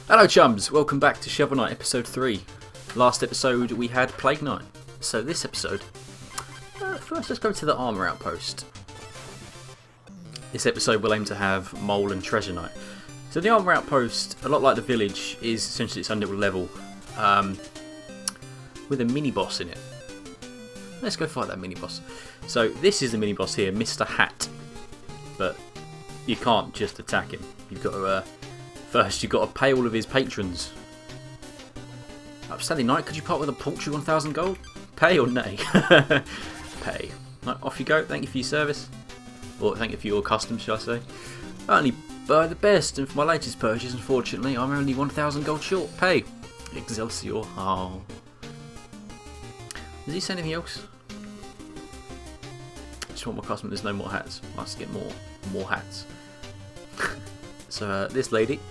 Hello chums, welcome back to Shovel Knight episode 3. Last episode we had Plague Knight. So this episode, first let's go to the armour outpost. This episode we'll aim to have Mole and Treasure Knight. So the armour outpost, a lot like the village, is essentially its own little level with a mini boss in it. Let's go fight that mini boss. So this is the mini boss here, Mr. Hat. But you can't just attack him. You've got to first you've got to pay all of his patrons. Upstanding Knight, could you part with a paltry 1,000 gold? Pay or nay? Pay. Right, off you go. Thank you for your service. Or thank you for your customs, shall I say. I only buy the best, and for my latest purchase, unfortunately, I'm only 1,000 gold short. Pay. Excelsior. Oh. Does he say anything else? I just want my customer, there's no more hats. I must get more hats. So this lady.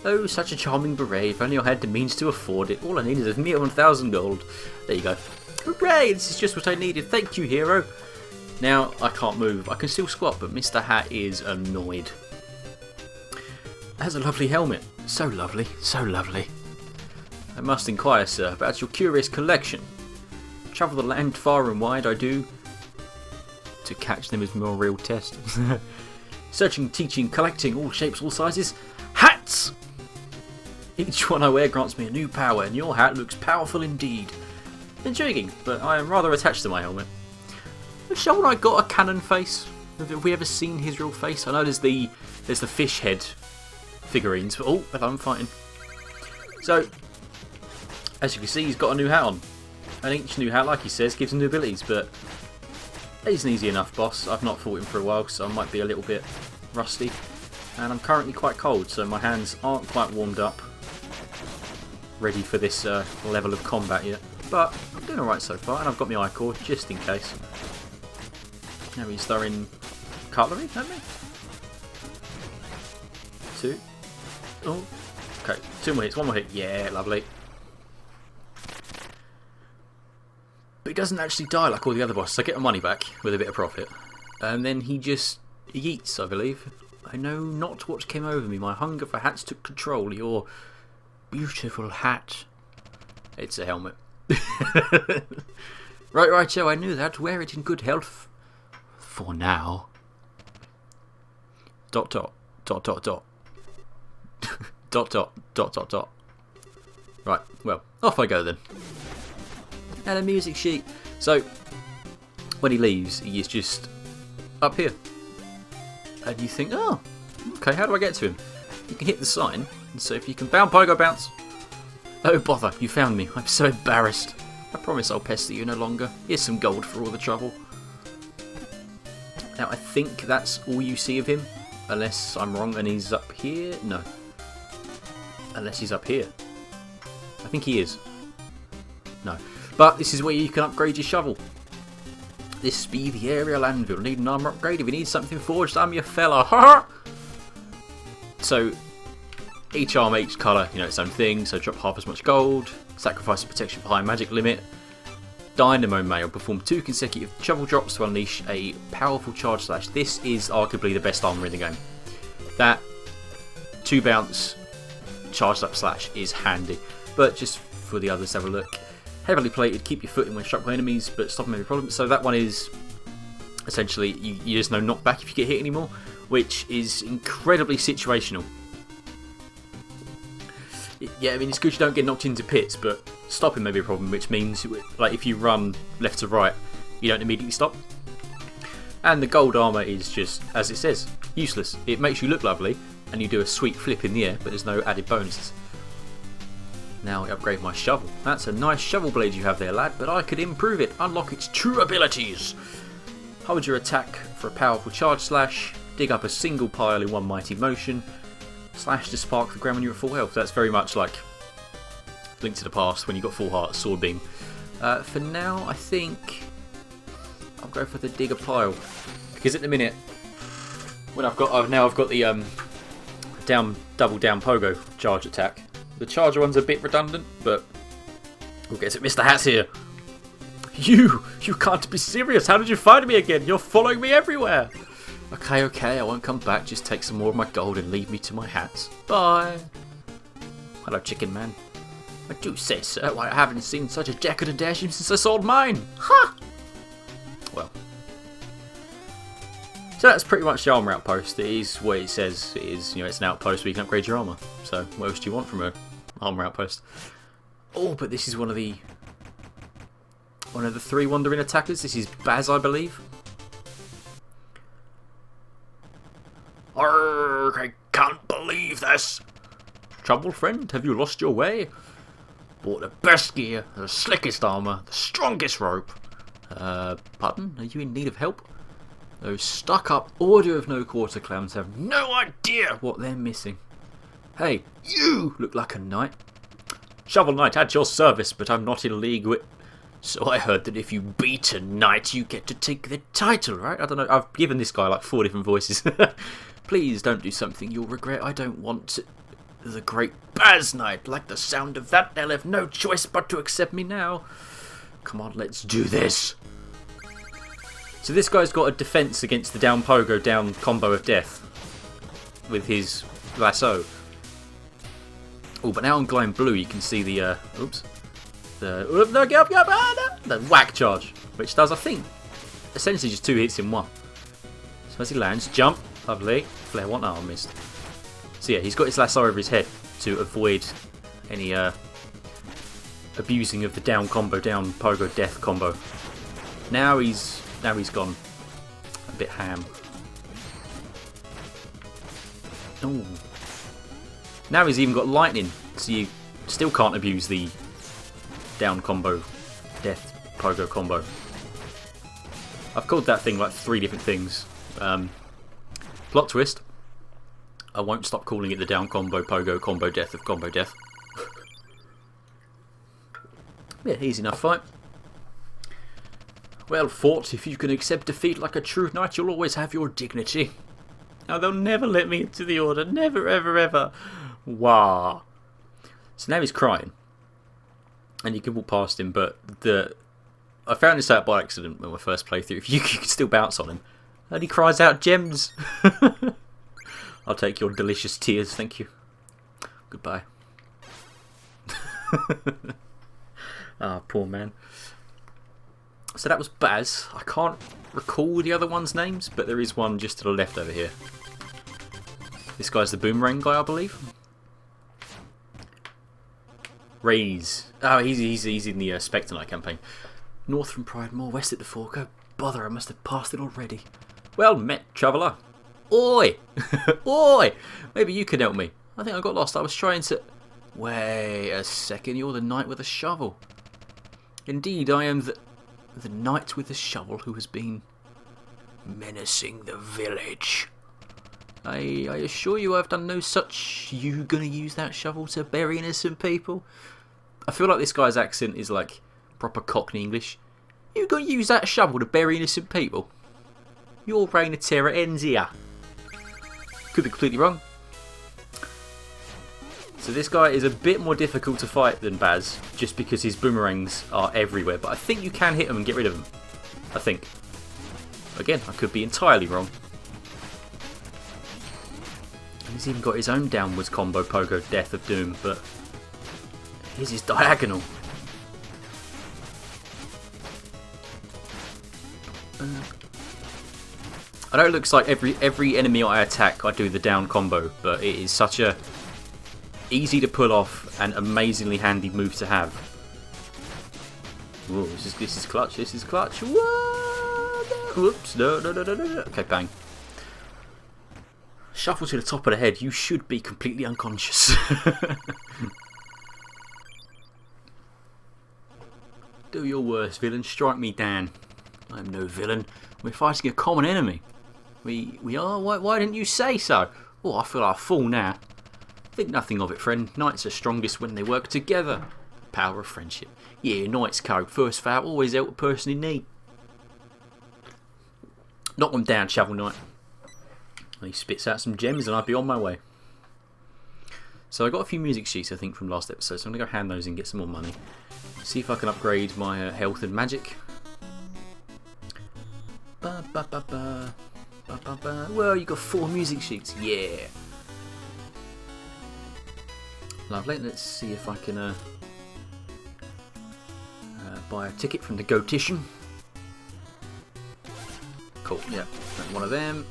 Oh, such a charming beret. If only I had the means to afford it. All I need is a mere 1,000 gold. There you go. Hooray! This is just what I needed. Thank you, hero. Now, I can't move. I can still squat, but Mr. Hat is annoyed. Has a lovely helmet. So lovely. So lovely. I must inquire, sir, about your curious collection. Travel the land far and wide, I do. To catch them is more real test. Searching, teaching, collecting, all shapes, all sizes. Hats! Each one I wear grants me a new power, and your hat looks powerful indeed. Intriguing, but I am rather attached to my helmet. Has Shovel Knight got a cannon face? Have we ever seen his real face? I know there's the fish head figurines, but oh, I'm fighting. So, as you can see, he's got a new hat on. And each new hat, like he says, gives him new abilities, but he's an easy enough boss. I've not fought him for a while, so I might be a little bit rusty. And I'm currently quite cold, so my hands aren't quite warmed up, ready for this level of combat yet. But I'm doing alright so far, and I've got my I-cord just in case. Now he's throwing cutlery at me. 2. Oh, okay. 2 more hits, 1 more hit. Yeah, lovely. But he doesn't actually die like all the other bosses. I get my money back with a bit of profit. And then he just eats, I believe. I know not what came over me. My hunger for hats took control. Your beautiful hat. It's a helmet. Right, Joe, I knew that. Wear it in good health. For now. ... Dot. Right, well, off I go then. And a music sheet. So, when he leaves, he is just up here. And you think, oh, okay, how do I get to him? You can hit the sign, and so if you can pogo bounce. Oh bother, you found me. I'm so embarrassed. I promise I'll pester you no longer. Here's some gold for all the trouble. Now I think that's all you see of him, unless I'm wrong and he's up here. No. Unless he's up here. I think he is. No. But this is where you can upgrade your shovel. This be the aerial anvil. Need an armor upgrade. If you need something forged, I'm your fella. So, each armor, each colour, its own thing. So drop half as much gold. Sacrifice protection for high magic limit. Dynamo Mail. Perform 2 consecutive shovel drops to unleash a powerful charge slash. This is arguably the best armor in the game. That 2 bounce charged up slash is handy. But just for the others, have a look. Heavily plated, keep your footing when struck by enemies, but stop them every problem. So that one is essentially you just no knockback if you get hit anymore, which is incredibly situational. Yeah, I mean it's good you don't get knocked into pits, but stopping may be a problem, which means like if you run left to right, you don't immediately stop. And the gold armour is just, as it says, useless. It makes you look lovely, and you do a sweet flip in the air, but there's no added bonuses. Now I upgrade my shovel. That's a nice shovel blade you have there, lad, but I could improve it. Unlock its true abilities. Hold your attack for a powerful charge slash. Dig up a single pile in one mighty motion. Slash to spark the ground when you're at full health. That's very much like Link to the Past when you got full heart, sword beam. For now, I think I'll go for the dig a pile, because at the minute when I've got the double down pogo charge attack. The charger one's a bit redundant, but we'll get to it. Mr. Hat's here. You can't be serious. How did you find me again? You're following me everywhere. Okay, I won't come back. Just take some more of my gold and leave me to my hats. Bye. hello, chicken man. I do say, sir, why I haven't seen such a decadent airship since I sold mine. Ha! Well. So that's pretty much the armour outpost. It is what it says it is. You know, it's an outpost where you can upgrade your armour. So what else do you want from an armour outpost? Oh, but this is one of the 3 wandering attackers. This is Baz, I believe. Arrgh, I can't believe this. Trouble, friend? Have you lost your way? Bought the best gear, the slickest armour, the strongest rope. Pardon? Are you in need of help? Those stuck-up Order of No Quarter clowns have no idea what they're missing. Hey, you look like a knight. Shovel Knight at your service, but I'm not in league with... So I heard that if you beat a knight, you get to take the title, right? I don't know, I've given this guy like 4 different voices. Please don't do something you'll regret. I don't want to... The great Baz Knight. Like the sound of that, they'll have no choice but to accept me now. Come on, let's do this. So this guy's got a defense against the down pogo, down combo of death with his lasso. Oh, but now I'm glowing blue. You can see the the whack charge, which does, I think, essentially just 2 hits in one. So as he lands, jump, lovely. Flare one, oh, I missed. So yeah, he's got his lasso over his head to avoid any abusing of the down combo, down pogo death combo. Now he's gone a bit ham. Oh. Now he's even got lightning, so you still can't abuse the down combo, death pogo combo. I've called that thing like 3 different things. Plot twist. I won't stop calling it the down combo, pogo, combo death of combo death. Yeah, easy enough fight. Well fought. If you can accept defeat like a true knight, you'll always have your dignity. Now they'll never let me into the order. Never, ever, ever. Wah. So now he's crying. And you can walk past him, but I found this out by accident when my first playthrough. You can still bounce on him. And he cries out, gems. I'll take your delicious tears, thank you. Goodbye. Ah, poor man. So that was Baz. I can't recall the other one's names, but there is one just to the left over here. This guy's the boomerang guy, I believe. Raise. Oh, he's in the Spectre Knight campaign. North from Pride Moor, west at the Fork. Oh, bother, I must have passed it already. Well met, traveller. Oi! Oi! Maybe you can help me. I think I got lost. I was trying to... Wait a second, you're the knight with a shovel. Indeed, I am the knight with the shovel who has been menacing the village. I assure you I've done no such... You gonna use that shovel to bury innocent people? I feel like this guy's accent is like proper Cockney English. You gonna use that shovel to bury innocent people? Your reign of terror ends here. Could be completely wrong. So this guy is a bit more difficult to fight than Baz, just because his boomerangs are everywhere. But I think you can hit them and get rid of them. I think. Again, I could be entirely wrong. And he's even got his own downwards combo, pogo, Death of Doom, but his is diagonal. I know it looks like every enemy I attack, I do the down combo, but it is such a easy to pull off and amazingly handy move to have. Whoa, this is clutch. This is clutch. Whoa, no. Whoops! No. Okay, bang. Shuffle to the top of the head. You should be completely unconscious. Do your worst, villain. Strike me down. I am no villain. We're fighting a common enemy. We are? Why didn't you say so? Oh, I feel like a fool now. Think nothing of it, friend. Knights are strongest when they work together. Power of friendship. Yeah, knight's code. First vow, always help a person in need. Knock them down, Shovel Knight. And he spits out some gems and I'd be on my way. So I got a few music sheets, I think, from last episode. So I'm going to go hand those in and get some more money. See if I can upgrade my health and magic. Well, you got 4 music sheets. Yeah. Lovely. Let's see if I can buy a ticket from the Gotician. Cool, yeah, one of them.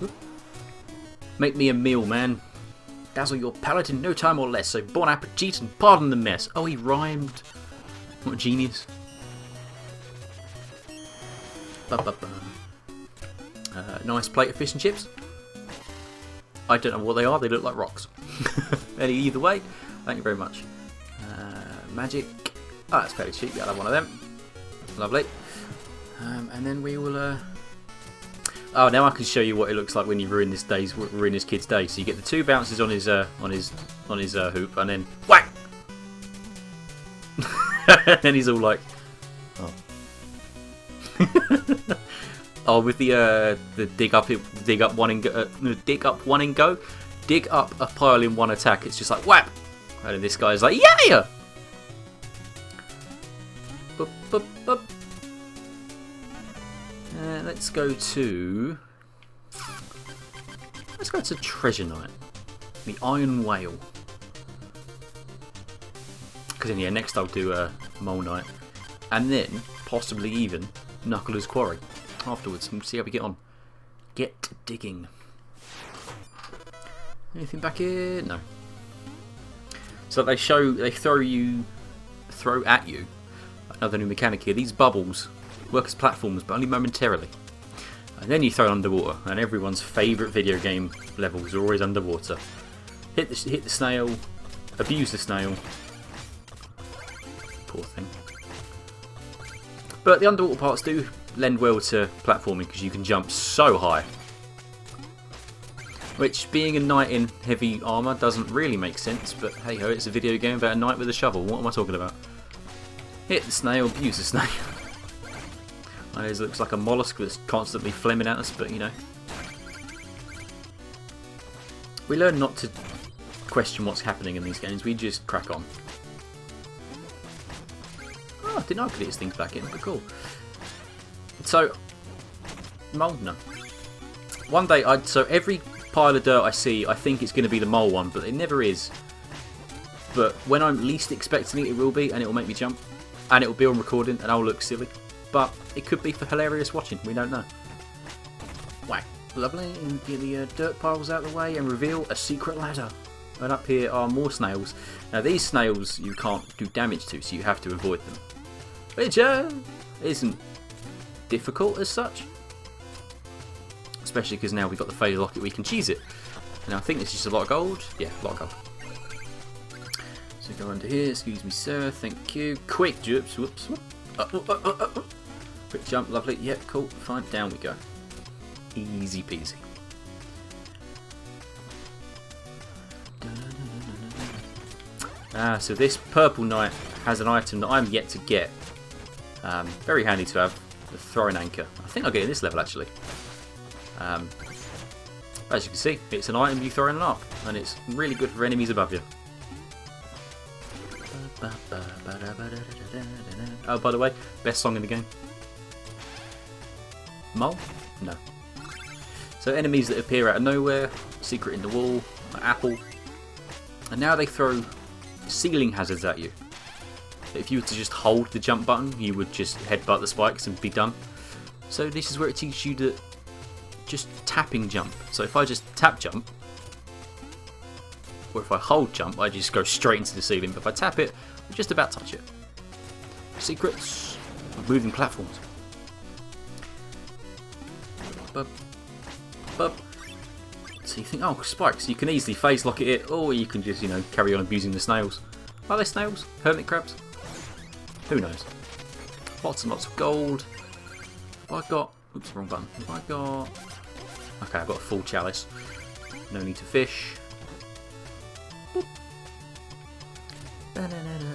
Oop. Make me a meal, man. Dazzle your palate in no time or less, so bon appetit and pardon the mess. Oh, he rhymed. What a genius. Nice plate of fish and chips. I don't know what they are, they look like rocks. Either way, thank you very much. Magic. Oh, that's fairly cheap, yeah, I'll have one of them. Lovely. And then we will... Oh, now I can show you what it looks like when you ruin this kid's day. So you get the 2 bounces on his hoop, and then whack. And then he's all like, oh. Oh, with the dig up one and go, dig up a pile in one attack. It's just like whap, and then this guy's like yeah. Bup, bup, bup. Let's go to Treasure Night, the Iron Whale. Because then, yeah, next I'll do a Mole Night, and then possibly even Knuckler's Quarry afterwards. And see how we get on. Get digging. Anything back here? No. So they throw at you another new mechanic here. These bubbles work as platforms, but only momentarily. And then you throw it underwater, and everyone's favourite video game levels are always underwater. Hit the snail, abuse the snail. Poor thing. But the underwater parts do lend well to platforming because you can jump so high. Which, being a knight in heavy armour, doesn't really make sense, but hey ho, it's a video game about a knight with a shovel. What am I talking about? Hit the snail, abuse the snail. I know it looks like a mollusk that's constantly flaming at us, but you know. We learn not to question what's happening in these games, we just crack on. Oh, I didn't know I could get these things back in, but cool. So, mole? No. One day, so every pile of dirt I see, I think it's going to be the mole one, but it never is. But when I'm least expecting it, it will be, and it will make me jump. And it will be on recording, and I'll look silly. But it could be for hilarious watching, we don't know. Whack. Lovely, and get the dirt piles out of the way and reveal a secret ladder. And up here are more snails. Now these snails you can't do damage to, so you have to avoid them. Which isn't difficult as such. Especially because now we've got the phase locket, we can cheese it. And I think this is just a lot of gold. Yeah, a lot of gold. So go under here, excuse me sir, thank you. Quick jumps, whoops, whoop. Quick jump, lovely. Yep, cool, fine, down we go. Easy peasy. So this purple knight has an item that I'm yet to get. Very handy to have, the throwing anchor. I think I'll get it in this level actually. As you can see, it's an item you throw in an arc, and it's really good for enemies above you. Oh, by the way, best song in the game. Mole? No. So enemies that appear out of nowhere, secret in the wall, like apple, and now they throw ceiling hazards at you. If you were to just hold the jump button, you would just headbutt the spikes and be done. So this is where it teaches you that just tapping jump. So if I just tap jump, or if I hold jump, I just go straight into the ceiling. But if I tap it, I just about touch it. Secrets of moving platforms. Bup, bup. So you think, oh, spikes. You can easily phase lock it, or you can just, you know, carry on abusing the snails. Are they snails? Hermit crabs? Who knows? Lots and lots of gold. Have I got... Oops, wrong button. Have I got... Okay, I've got a full chalice. No need to fish. Boop.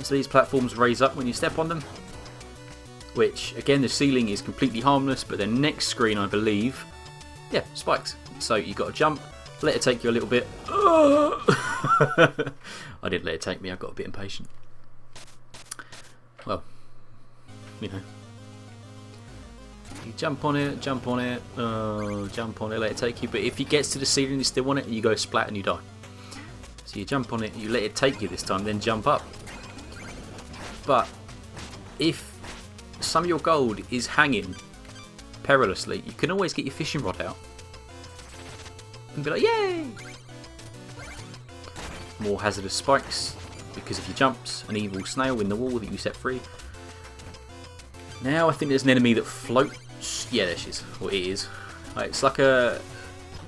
So these platforms raise up when you step on them. Which, again, the ceiling is completely harmless, but the next screen, I believe... Yeah, spikes. So you've got to jump, let it take you a little bit. I didn't let it take me, I got a bit impatient. Well, you know. You jump on it, jump on it, let it take you. But if it gets to the ceiling and you still want it, you go splat and you die. So So you jump on it, you let it take you this time, then jump up. But if some of your gold is hanging perilously, you can always get your fishing rod out and be like, yay! More hazardous spikes because of your jumps, an evil snail in the wall that you set free. Now I think there's an enemy that floats. Yeah, there she is. Or it is. It's like a...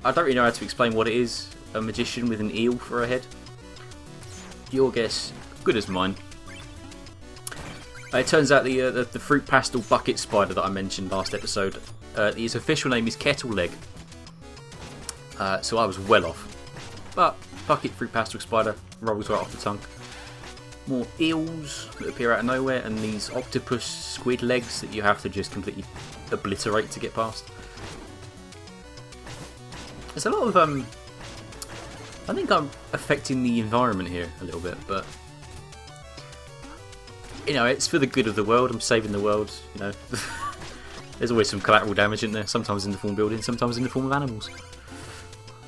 I don't really know how to explain what it is. A magician with an eel for a head. Your guess, good as mine. It turns out the fruit pastel bucket spider that I mentioned last episode, his official name is Kettle Leg. So I was well off. But bucket fruit pastel spider rolls right off the tongue. More eels that appear out of nowhere, and these octopus squid legs that you have to just completely obliterate to get past. There's a lot of I think I'm affecting the environment here a little bit, but you know, it's for the good of the world. I'm saving the world, you know. There's always some collateral damage in there, sometimes in the form of buildings, sometimes in the form of animals.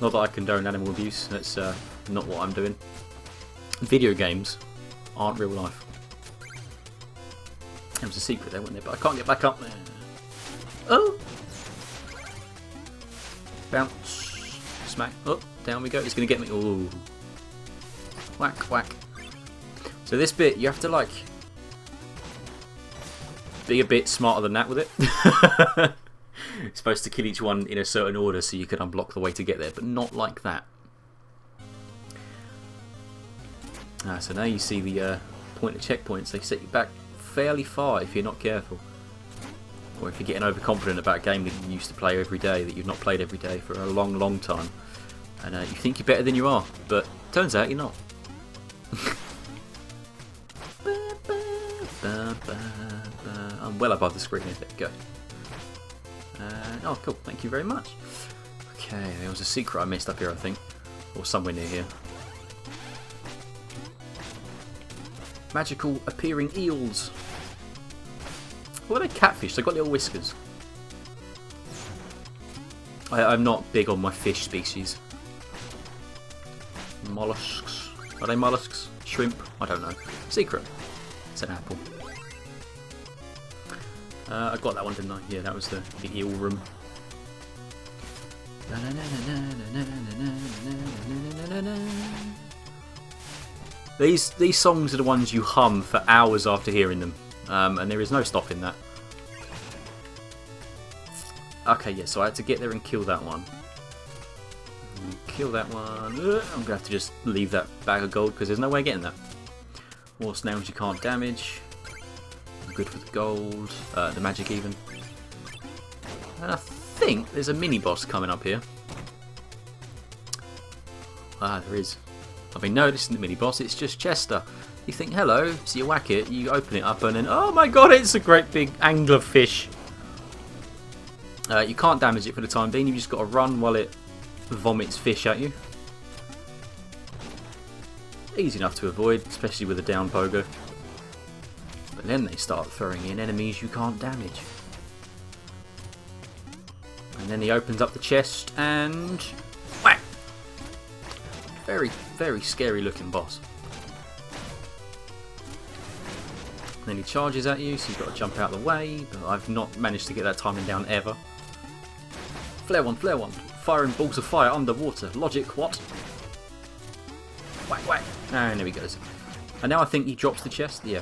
Not that I condone animal abuse, that's not what I'm doing. Video games aren't real life. There was a secret there, wasn't there? But I can't get back up there. Oh! Bounce. Smack. Oh, down we go. It's going to get me. Ooh. Whack, whack. So this bit, you have to like be a bit smarter than that with it. It's supposed to kill each one in a certain order so you can unblock the way to get there, but not like that. So now you see the point of checkpoints. They set you back fairly far if you're not careful. Or if you're getting overconfident about a game that you used to play every day, that you've not played every day for a long, long time. And you think you're better than you are, but turns out you're not. I'm well above the screen here. There you go. Oh, cool. Thank you very much. Okay, there was a secret I missed up here, I think. Or somewhere near here. Magical appearing eels. What are they? Catfish? They've got little whiskers. I'm not big on my fish species. Mollusks. Are they mollusks? Shrimp? I don't know. Secret. It's an apple. I got that one, didn't I? Yeah, that was the eel room. These songs are the ones you hum for hours after hearing them, and there is no stopping that. Okay, yeah, so I had to get there and kill that one. Kill that one. I'm going to have to just leave that bag of gold because there's no way of getting that. More snails you can't damage. Good for the gold, the magic even. And I think there's a mini-boss coming up here. Ah, there is. I mean, no, this isn't the mini-boss, it's just Chester. You think, hello, so you whack it, you open it up and then, oh my god, it's a great big anglerfish. You can't damage it for the time being, you've just got to run while it vomits fish at you. Easy enough to avoid, especially with a down pogo. But then they start throwing in enemies you can't damage. And then he opens up the chest and... whack! Very, very scary looking boss. And then he charges at you, so you've got to jump out of the way. But I've not managed to get that timing down ever. Flare one, flare one. Firing balls of fire underwater. Logic, what? Whack, whack. And there he goes. And now I think he drops the chest. Yeah.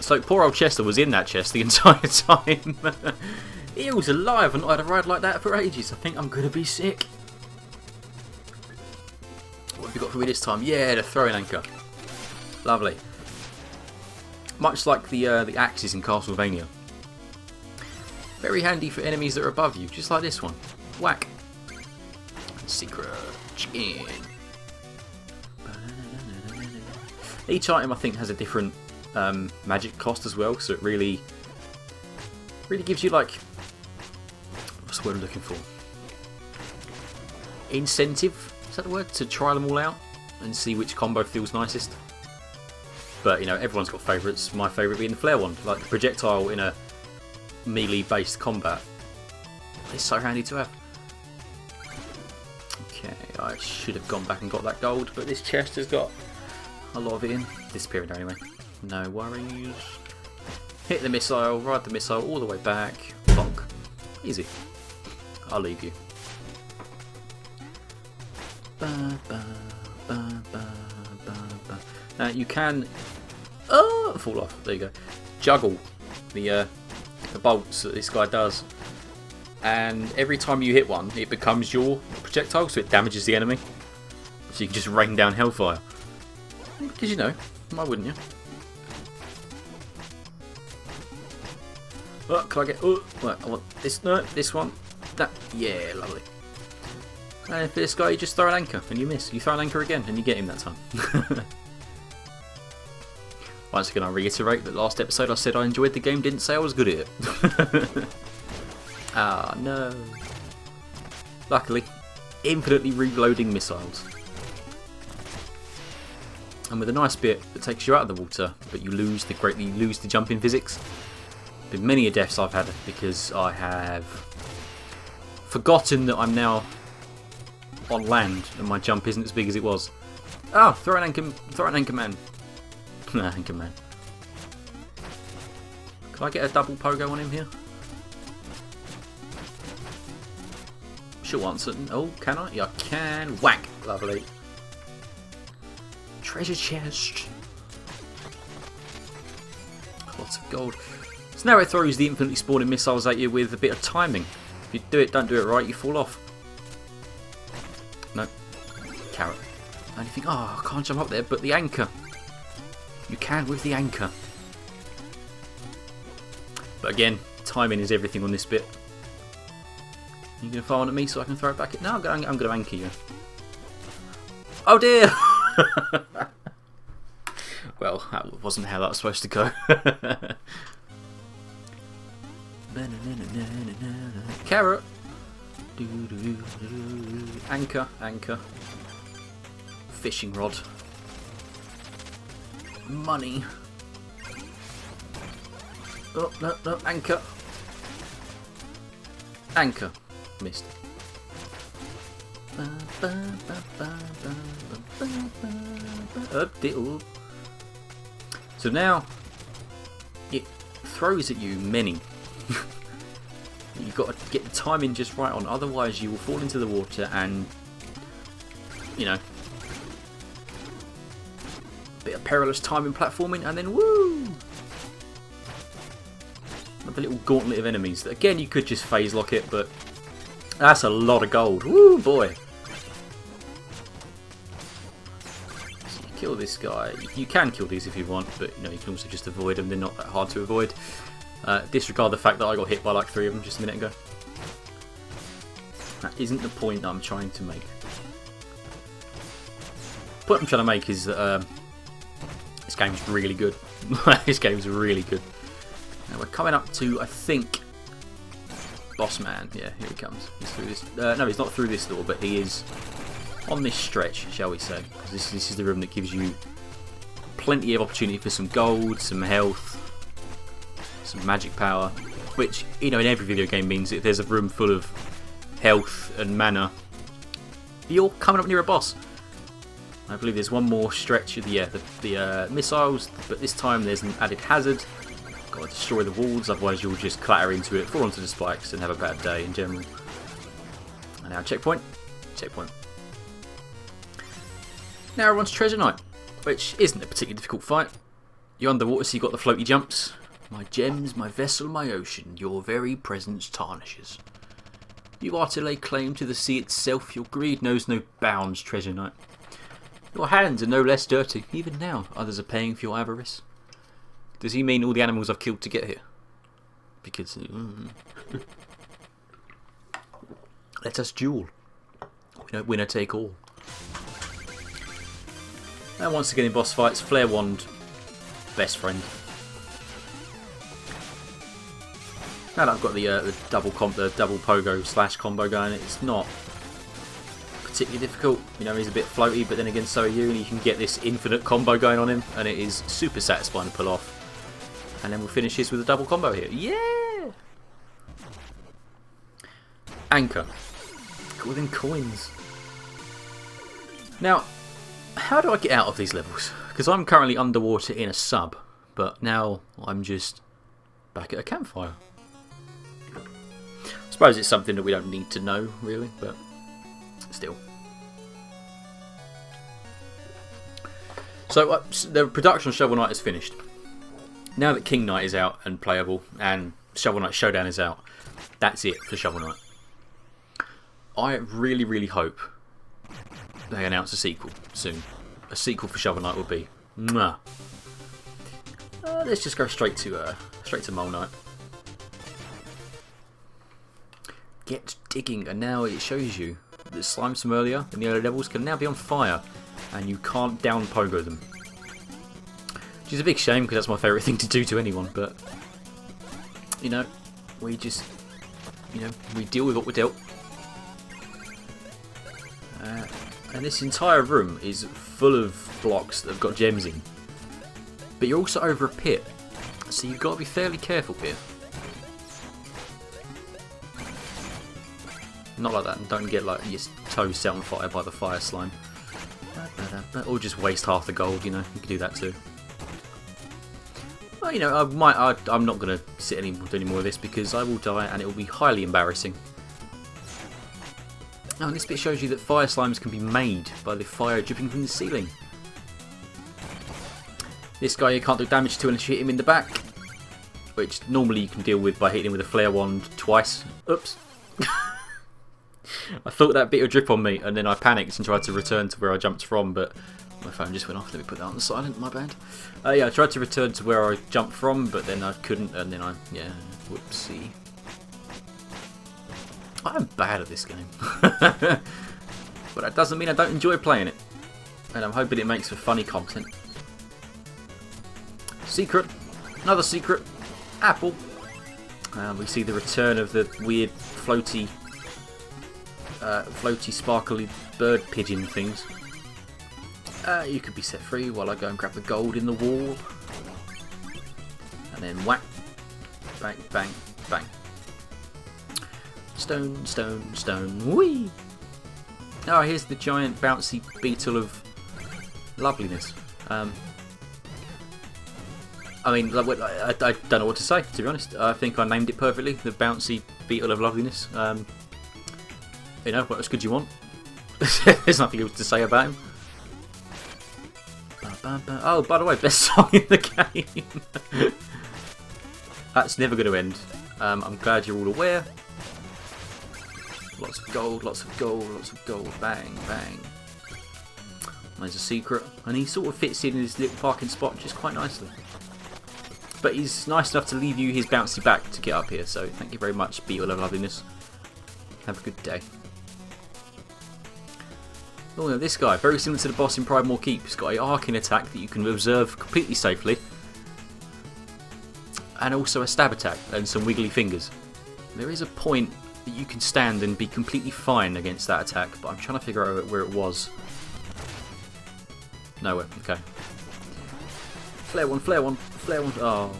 So poor old Chester was in that chest the entire time. He was alive and not had a ride like that for ages. I think I'm going to be sick. What have you got for me this time? Yeah, the throwing anchor. Lovely. Much like the axes in Castlevania. Very handy for enemies that are above you, just like this one. Whack. Secret chicken. Each item I think has a different magic cost as well, so it really gives you like, what's the word I'm looking for? Incentive, is that the word? To try them all out and see which combo feels nicest. But you know, everyone's got favourites. My favourite being the flare one, like the projectile in a melee-based combat. It's so handy to have. Okay, I should have gone back and got that gold, but this chest has got a lot of it in. Disappearing anyway. No worries. Hit the missile, ride the missile all the way back. Bonk. Easy. I'll leave you. Now you can fall off. There you go. Juggle the bolts that this guy does, and every time you hit one, it becomes your projectile, so it damages the enemy. So you can just rain down hellfire. Because you know, why wouldn't you? Oh, can I get? Oh, right, I want this. No, this one. That. Yeah, lovely. And for this guy, you just throw an anchor and you miss. You throw an anchor again and you get him that time. Once again, I reiterate that last episode I said I enjoyed the game, didn't say I was good at it. Ah, no. Luckily, infinitely reloading missiles. And with a nice bit that takes you out of the water, but you lose the jumping physics. Been many a deaths I've had because I have forgotten that I'm now on land and my jump isn't as big as it was. Oh, throw an anchor man. Anchor man. Can I get a double pogo on him here? Short answer. Oh, can I? Yeah, I can. Whack. Lovely. Treasure chest. Lots of gold. So now it throws the infinitely spawning missiles at you with a bit of timing. If you don't do it right, you fall off. No. Carrot. And you think, oh, I can't jump up there, but the anchor. You can with the anchor. But again, timing is everything on this bit. You going to fire on at me so I can throw it back? No, I'm going to anchor you. Oh dear! Well, that wasn't how that was supposed to go. Carrot. Anchor, anchor. Fishing rod. Money. Oh, no, no, anchor. Anchor. Missed. So now it throws at you many. You've got to get the timing just right on, otherwise you will fall into the water and, you know, bit of perilous timing platforming, and then woo! Another little gauntlet of enemies that again you could just phase lock it, but that's a lot of gold. Woo boy! So you kill this guy. You can kill these if you want, but you know you can also just avoid them. They're not that hard to avoid. Disregard the fact that I got hit by like 3 of them just a minute ago. That isn't the point that I'm trying to make. The point I'm trying to make is that this game's really good. This game's really good. Now we're coming up to, I think, Boss Man. Yeah, here he comes. He's through this. No, he's not through this door, but he is on this stretch, shall we say? This is the room that gives you plenty of opportunity for some gold, some health, some magic power, which, you know, in every video game means if there's a room full of health and mana, you're coming up near a boss. I believe there's one more stretch of the missiles, but this time there's an added hazard. Got to destroy the walls, otherwise you'll just clatter into it, fall onto the spikes, and have a bad day in general. And now checkpoint. Checkpoint. Now everyone's treasure night, which isn't a particularly difficult fight. You're underwater, so you've got the floaty jumps. My gems, my vessel, my ocean, your very presence tarnishes. You are to lay claim to the sea itself, your greed knows no bounds, treasure knight. Your hands are no less dirty, even now others are paying for your avarice. Does he mean all the animals I've killed to get here? Because... let us duel. Winner take all. And once again in boss fights, Flare Wand, best friend. Now that I've got the double pogo slash combo going, it's not particularly difficult. You know, he's a bit floaty, but then again so are you, and you can get this infinite combo going on him, and it is super satisfying to pull off. And then we'll finish this with a double combo here. Yeah! Anchor. Cool, then coins. Now, how do I get out of these levels? Because I'm currently underwater in a sub, but now I'm just back at a campfire. I suppose it's something that we don't need to know, really, but still. So the production of Shovel Knight is finished. Now that King Knight is out and playable, and Shovel Knight Showdown is out, that's it for Shovel Knight. I really, really hope they announce a sequel soon. A sequel for Shovel Knight will be mwah. Let's just go straight to Mole Knight. Get digging, and now it shows you that slimes from earlier in the early levels can now be on fire, and you can't down pogo them. Which is a big shame because that's my favourite thing to do to anyone, but you know, we just, you know, we deal with what we're dealt. And this entire room is full of blocks that have got gems in. But you're also over a pit, so you've got to be fairly careful here. Not like that, and don't get like your toes set on fire by the fire slime. Or just waste half the gold, you know, you can do that too. Well, you know, I'm not going to do any more of this because I will die and it will be highly embarrassing. Oh, and this bit shows you that fire slimes can be made by the fire dripping from the ceiling. This guy you can't do damage to unless you hit him in the back, which normally you can deal with by hitting him with a flare wand twice. Oops. I thought that bit would drip on me, and then I panicked and tried to return to where I jumped from, but my phone just went off. Let me put that on silent, my bad. Yeah, I tried to return to where I jumped from, but then I couldn't, and then yeah, whoopsie. I'm bad at this game. But that doesn't mean I don't enjoy playing it. And I'm hoping it makes for funny content. Secret. Another secret. Apple. We see the return of the weird floaty sparkly bird pigeon things. You could be set free while I go and grab the gold in the wall. And then whack. Bang, bang, bang. Stone, stone, stone. Whee! Oh, here's the giant bouncy beetle of loveliness. I mean, I don't know what to say, to be honest. I think I named it perfectly, the bouncy beetle of loveliness. You know, what else could you want? There's nothing else to say about him. Oh, by the way, best song in the game. That's never going to end. I'm glad you're all aware. Lots of gold, lots of gold, lots of gold. Bang, bang. There's a secret. And he sort of fits in his little parking spot just quite nicely. But he's nice enough to leave you his bouncy back to get up here. So thank you very much, Beetle of Loveliness. Have a good day. Oh, now this guy, very similar to the boss in Pridemore Keep. He's got an arcing attack that you can observe completely safely. And also a stab attack and some wiggly fingers. There is a point that you can stand and be completely fine against that attack, but I'm trying to figure out where it was. Nowhere, okay. Flare one, flare one, flare one. Oh.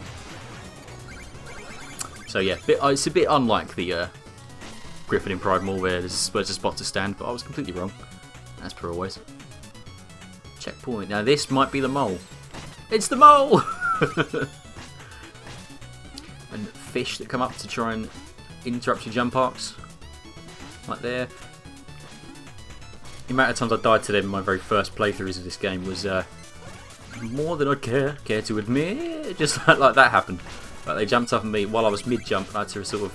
So yeah, it's a bit unlike the Griffin in Pridemore where there's a spot to stand, but I was completely wrong. As per always. Checkpoint. Now this might be the mole. It's the mole! And fish that come up to try and interrupt your jump arcs. Like there. The amount of times I died to them in my very first playthroughs of this game was more than I'd care to admit. Just like that happened. Like they jumped up at me while I was mid-jump and I had to sort of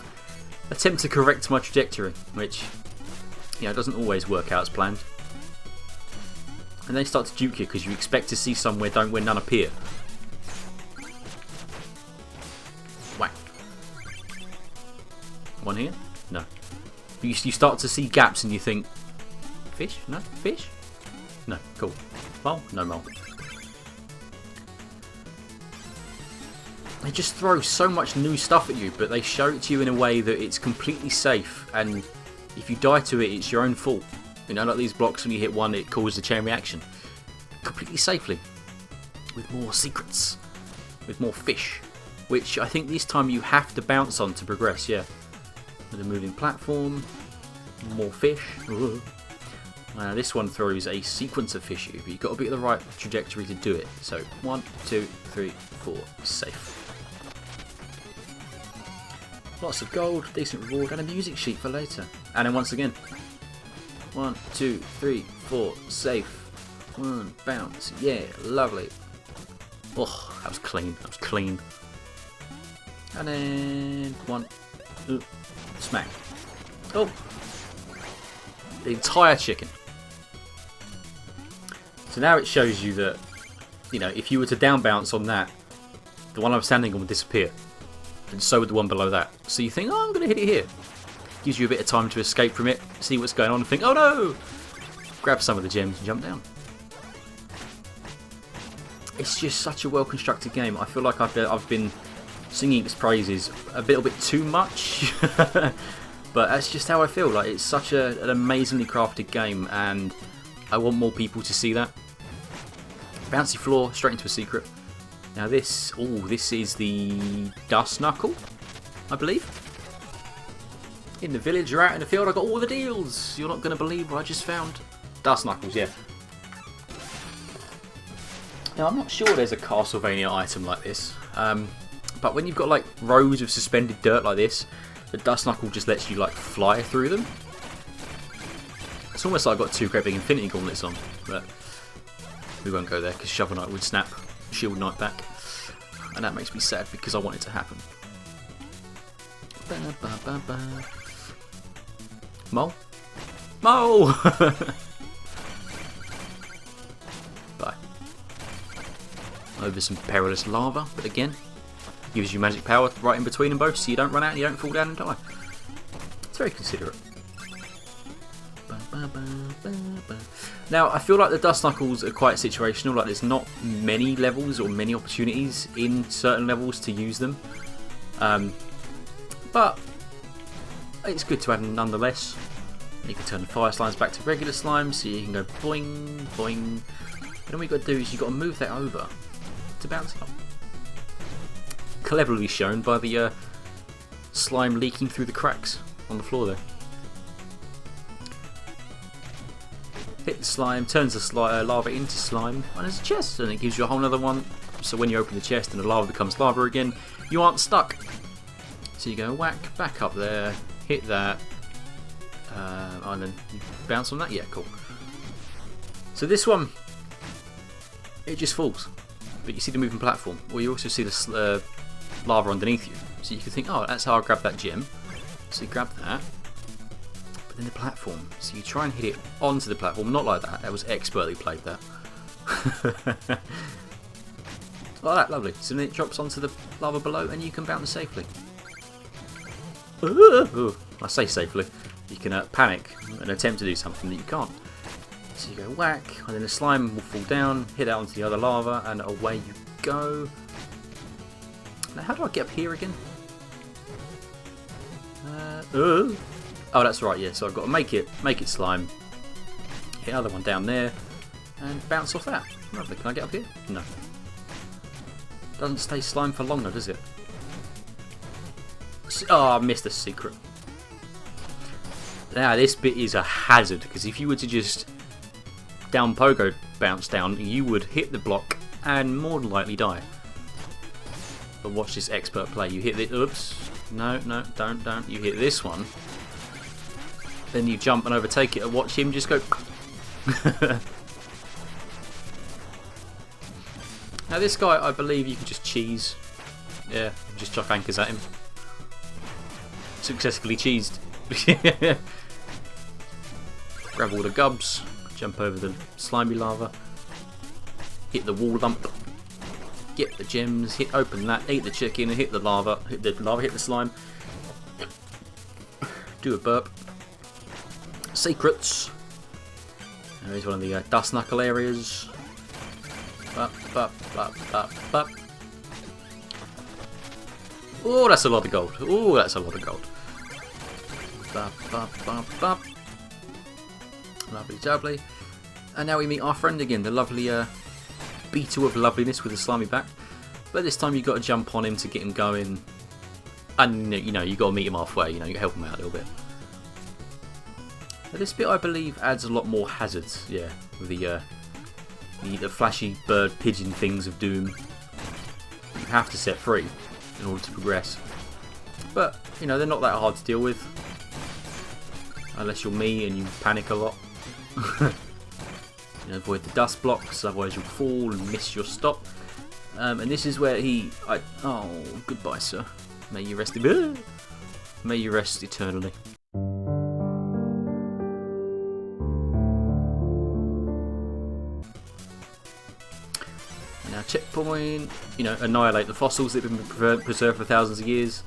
attempt to correct my trajectory, which, you know, doesn't always work out as planned. And they start to juke you because you expect to see some where none appear. Whack. One here? No. You start to see gaps and you think, fish? No? Fish? No. Cool. Mole? No mole. They just throw so much new stuff at you, but they show it to you in a way that it's completely safe, and if you die to it, it's your own fault. You know, like these blocks, when you hit one, it causes a chain reaction. Completely safely. With more secrets. With more fish. Which I think this time you have to bounce on to progress, yeah. With a moving platform. More fish. This one throws a sequence of fish at you, but you've got to be at the right trajectory to do it. So 1, 2, 3, 4, safe. Lots of gold, decent reward, and a music sheet for later. And then once again, 1, 2, 3, 4, safe. 1, bounce, yeah, lovely. Oh, that was clean, that was clean. And then 1, smack. Oh, the entire chicken. So now it shows you that, you know, if you were to down bounce on that, the one I'm standing on would disappear. And so would the one below that. So you think, oh, I'm going to hit it here. Gives you a bit of time to escape from it, see what's going on, and think, oh no! Grab some of the gems and jump down. It's just such a well-constructed game. I feel like I've been singing its praises a little bit too much. But that's just how I feel. Like, it's such an amazingly crafted game, and I want more people to see that. Bouncy floor, straight into a secret. Now this is the Dust Knuckle, I believe. In the village or out in the field, I got all the deals. You're not going to believe what I just found. Dust Knuckles, yeah. Now I'm not sure there's a Castlevania item like this, but when you've got like rows of suspended dirt like this, the Dust Knuckle just lets you like fly through them. It's almost like I've got 2 great big Infinity Gauntlets on, but we won't go there because Shovel Knight would snap Shield Knight back, and that makes me sad because I want it to happen. Mole? Mole! Bye. Over some perilous lava, but again, gives you magic power right in between them both so you don't run out and you don't fall down and die. It's very considerate. Now, I feel like the Dust Knuckles are quite situational, like there's not many levels or many opportunities in certain levels to use them. But it's good to add them nonetheless. You can turn the fire slimes back to regular slimes, so you can go boing, boing. And then what you've got to do is you've got to move that over to bounce up. Cleverly shown by the slime leaking through the cracks on the floor there. Hit the slime, turns the lava into slime, and there's a chest, and it gives you a whole other one. So when you open the chest and the lava becomes lava again, you aren't stuck. So you go whack, back up there, hit that, and then you bounce on that. Yeah, cool. So this one, it just falls, but you see the moving platform, or you also see the lava underneath you. So you can think, oh, that's how I grab that gem. So you grab that. In the platform, so you try and hit it onto the platform, not like that, that was expertly played that. Like that, lovely. So then it drops onto the lava below and you can bounce safely. Ooh, I say safely, you can panic and attempt to do something that you can't. So you go whack, and then the slime will fall down, hit out onto the other lava, and away you go. Now how do I get up here again? Oh, that's right, yeah, so I've got to make it slime, hit another one down there, and bounce off that. Lovely, can I get up here? No. Doesn't stay slime for long though, does it? Oh, I missed the secret. Now, this bit is a hazard, because if you were to just down pogo bounce down, you would hit the block and more than likely die. But watch this expert play. You hit the... Oops. No, don't. You hit this one. Then you jump and overtake it and watch him just go. Now this guy, I believe you can just cheese. Yeah, just chuck anchors at him. Successfully cheesed. Grab all the gubs, jump over the slimy lava, hit the wall lump, get the gems, open that, eat the chicken, hit the lava, hit the slime, do a burp. Secrets. There's one of the Dust Knuckle areas. Oh, that's a lot of gold. Oh, that's a lot of gold. Lovely jubbly. And now we meet our friend again, the lovely beetle of loveliness with a slimy back. But this time you've got to jump on him to get him going. And, you know, you've got to meet him halfway, you know, you help him out a little bit. Now, this bit, I believe, adds a lot more hazards. Yeah, with the flashy bird pigeon things of doom. You have to set free in order to progress. But you know, they're not that hard to deal with, unless you're me and you panic a lot. You know, avoid the dust blocks, otherwise you'll fall and miss your stop. And this is where oh, goodbye, sir. May you rest. May you rest eternally. And now checkpoint. You know, annihilate the fossils that have been preserved for thousands of years.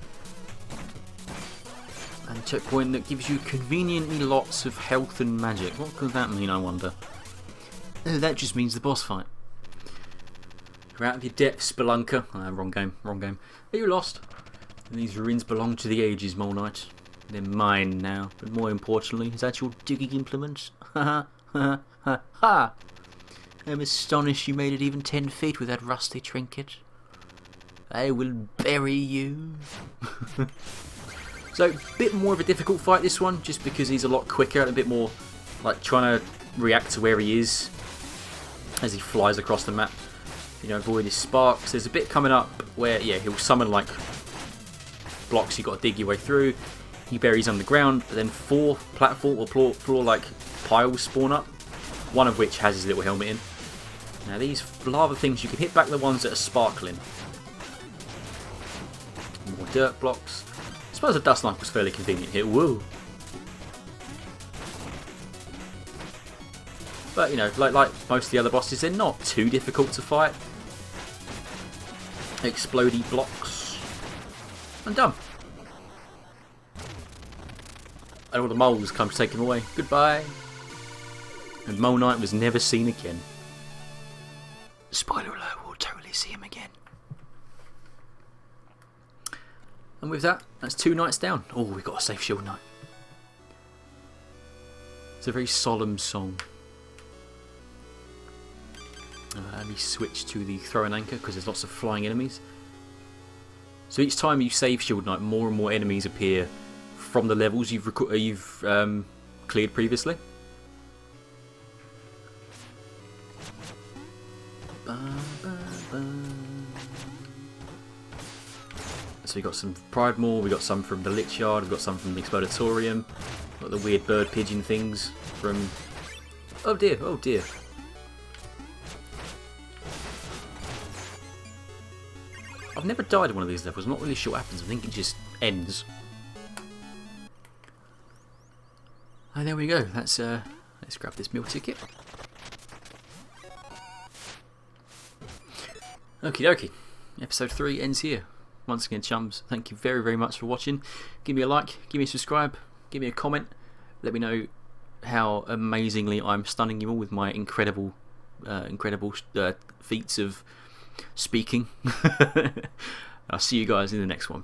And checkpoint that gives you conveniently lots of health and magic. What could that mean, I wonder? Oh, that just means the boss fight. You're out of your depth, Spelunker. Wrong game, wrong game. Are you lost? And these ruins belong to the ages, Mole Knight. They're mine now. But more importantly, is that your digging implement? Ha ha ha ha! I'm astonished you made it even 10 feet with that rusty trinket. I will bury you. So, a bit more of a difficult fight this one, just because he's a lot quicker and a bit more like trying to react to where he is as he flies across the map. You know, avoid his sparks. There's a bit coming up where, yeah, he'll summon like blocks you've got to dig your way through. He buries underground, but then 4 platform or floor like piles spawn up, one of which has his little helmet in. Now these lava things, you can hit back the ones that are sparkling. More dirt blocks. I suppose the dust knife was fairly convenient here. Whoa! But you know, like most of the other bosses, they're not too difficult to fight. Explodey blocks. And done. And all the moles come to take him away. Goodbye. And Mole Knight was never seen again. Spoiler alert, we'll totally see him again. And with that, that's 2 nights down. Oh, we've got a safe shield night. It's a very solemn song. Let me switch to the throw and anchor because there's lots of flying enemies. So each time you save Shield Knight, more and more enemies appear from the levels you've cleared previously. So we got some Pride Maw, we got some from the Lich Yard, we've got some from the Explodatorium, got the weird bird pigeon things from... Oh dear, oh dear. I've never died in one of these levels, I'm not really sure what happens, I think it just ends. Oh, there we go, let's grab this meal ticket. Okie dokie, episode 3 ends here. Once again, chums, thank you very, very much for watching. Give me a like, give me a subscribe, give me a comment. Let me know how amazingly I'm stunning you all with my incredible feats of speaking. I'll see you guys in the next one.